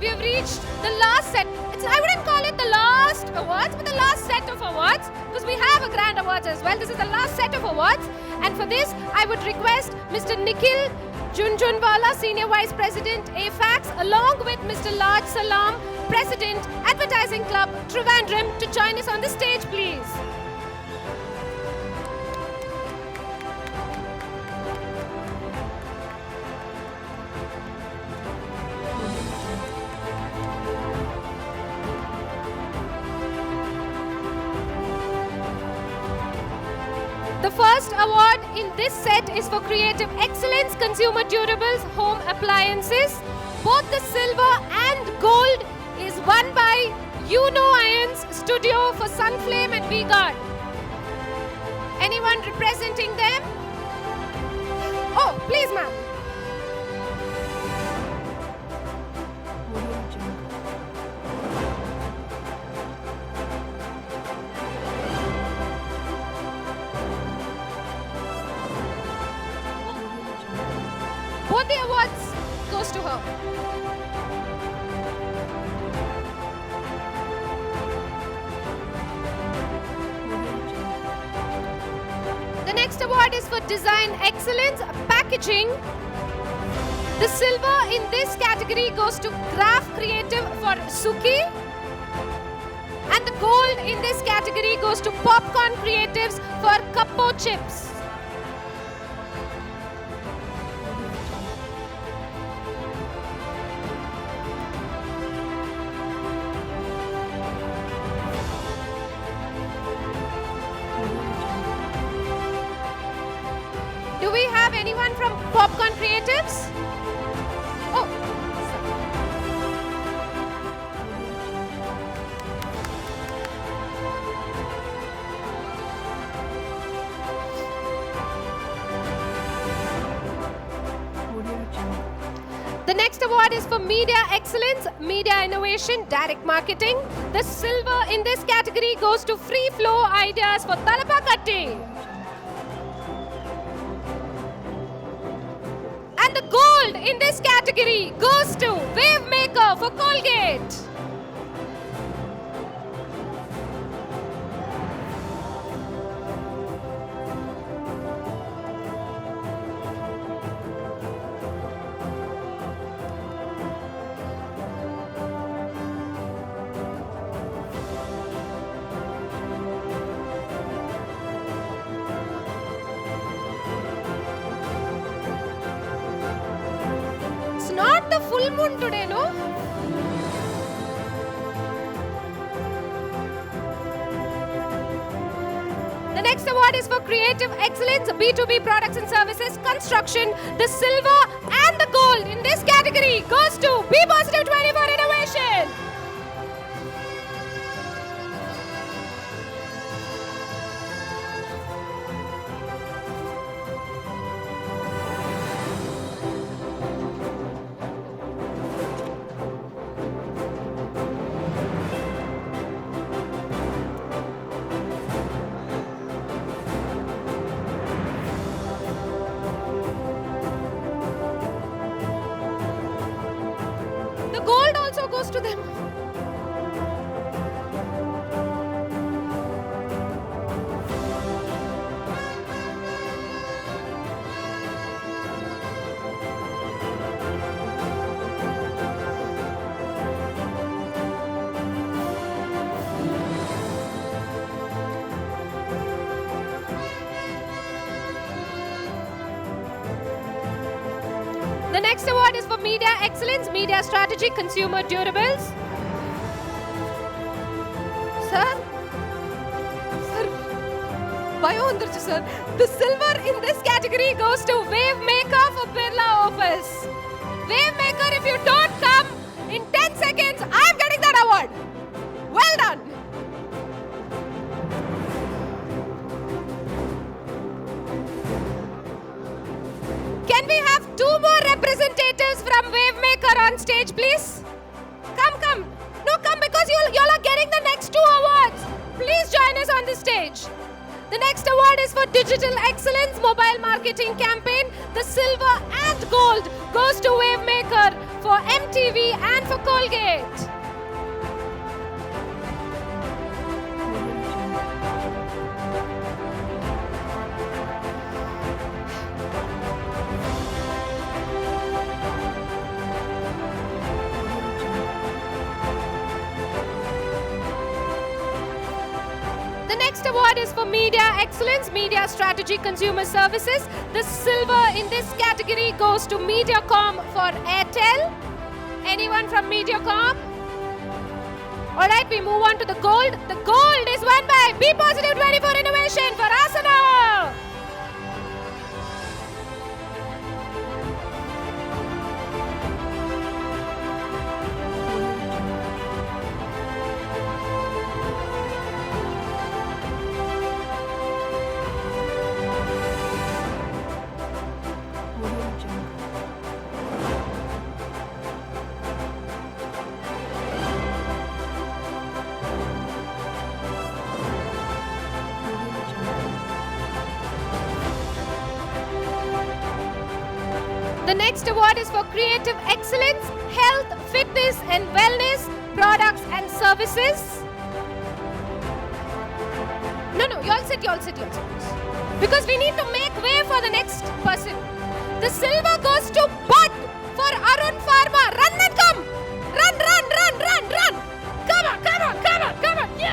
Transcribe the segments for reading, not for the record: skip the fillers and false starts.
we have reached the last set. I wouldn't call it the last awards, but the last set of awards, because we have a grand awards as well. This is the last set of awards, and for this, I would request Mr. Nikhil Junjunwala, Senior Vice President, AFAX, along with Mr. Laj Salam, President, Advertising Club, Trivandrum, to join us on the stage, please. The first award in this set is for Creative Excellence Consumer Durables Home Appliances. Both the silver and gold is won by Uno Irons Studio for Sunflame and V-Guard. Anyone representing them? Oh, please, ma'am. Both the awards goes to her. The next award is for Design Excellence Packaging. The silver in this category goes to Graph Creative for Suki. And the gold in this category goes to Popcorn Creatives for Kappo Chips. Do we have anyone from Popcorn Creatives? Oh. The next award is for Media Excellence, Media Innovation, Direct Marketing. The silver in this category goes to Free Flow Ideas for Talapakatti. And the gold in this category goes to Wave Maker for Colgate. It's not the full moon today, no? The next award is for Creative Excellence, B2B Products and Services, Construction. The silver and the gold in this category goes to Be Positive 24 Innovation. The gold also goes to them. The next award is for Media Excellence, Media Strategy, Consumer Durables. Sir? Sir? Bioandarchu, sir. The silver in this category goes to Wave Maker for Birla Office. Wave Maker, if you don't come in 10 seconds, I'm getting that award. Well done. Can we have 2 more representatives from Wave Maker on stage, please? Come. No, come, because you all are getting the next 2 awards. Please join us on the stage. The next award is for Digital Excellence, mobile marketing campaign, the silver and gold goes to Wavemaker for MTV and for Colgate. The next award is for Media Excellence, Media Strategy Consumer Services. The silver in this category goes to Mediacom for Airtel. Anyone from Mediacom? Alright, we move on to the gold. The gold is won by Be Positive 24 Innovation for Asana. The next award is for Creative Excellence, Health, Fitness and Wellness, Products and Services. No, you all sit. Because we need to make way for the next person. The silver goes to Bud for Arun Pharma. Run and come! Run! Come on! Yay!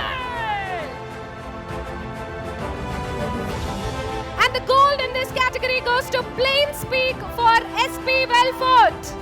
And the gold in this category goes to Plain Speak for SP Wellfort.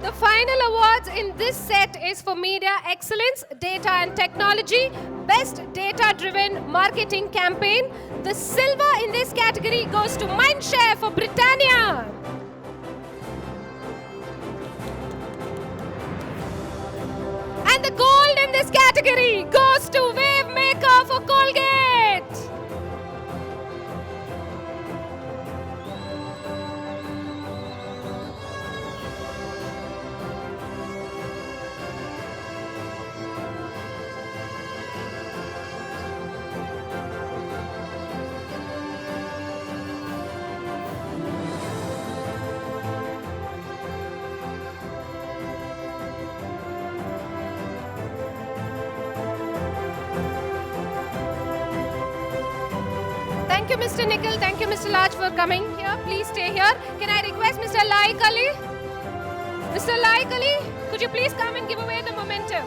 The final awards in this set is for Media Excellence, Data and Technology, Best Data-Driven Marketing Campaign. The silver in this category goes to Mindshare for Britannia. And the gold in this category goes to Wavemaker for Colgate. Thank you, Mr. Nikhil. Thank you, Mr. Laj, for coming here. Please stay here. Can I request Mr. Laik Ali? Mr. Laik Ali, could you please come and give away the momentum?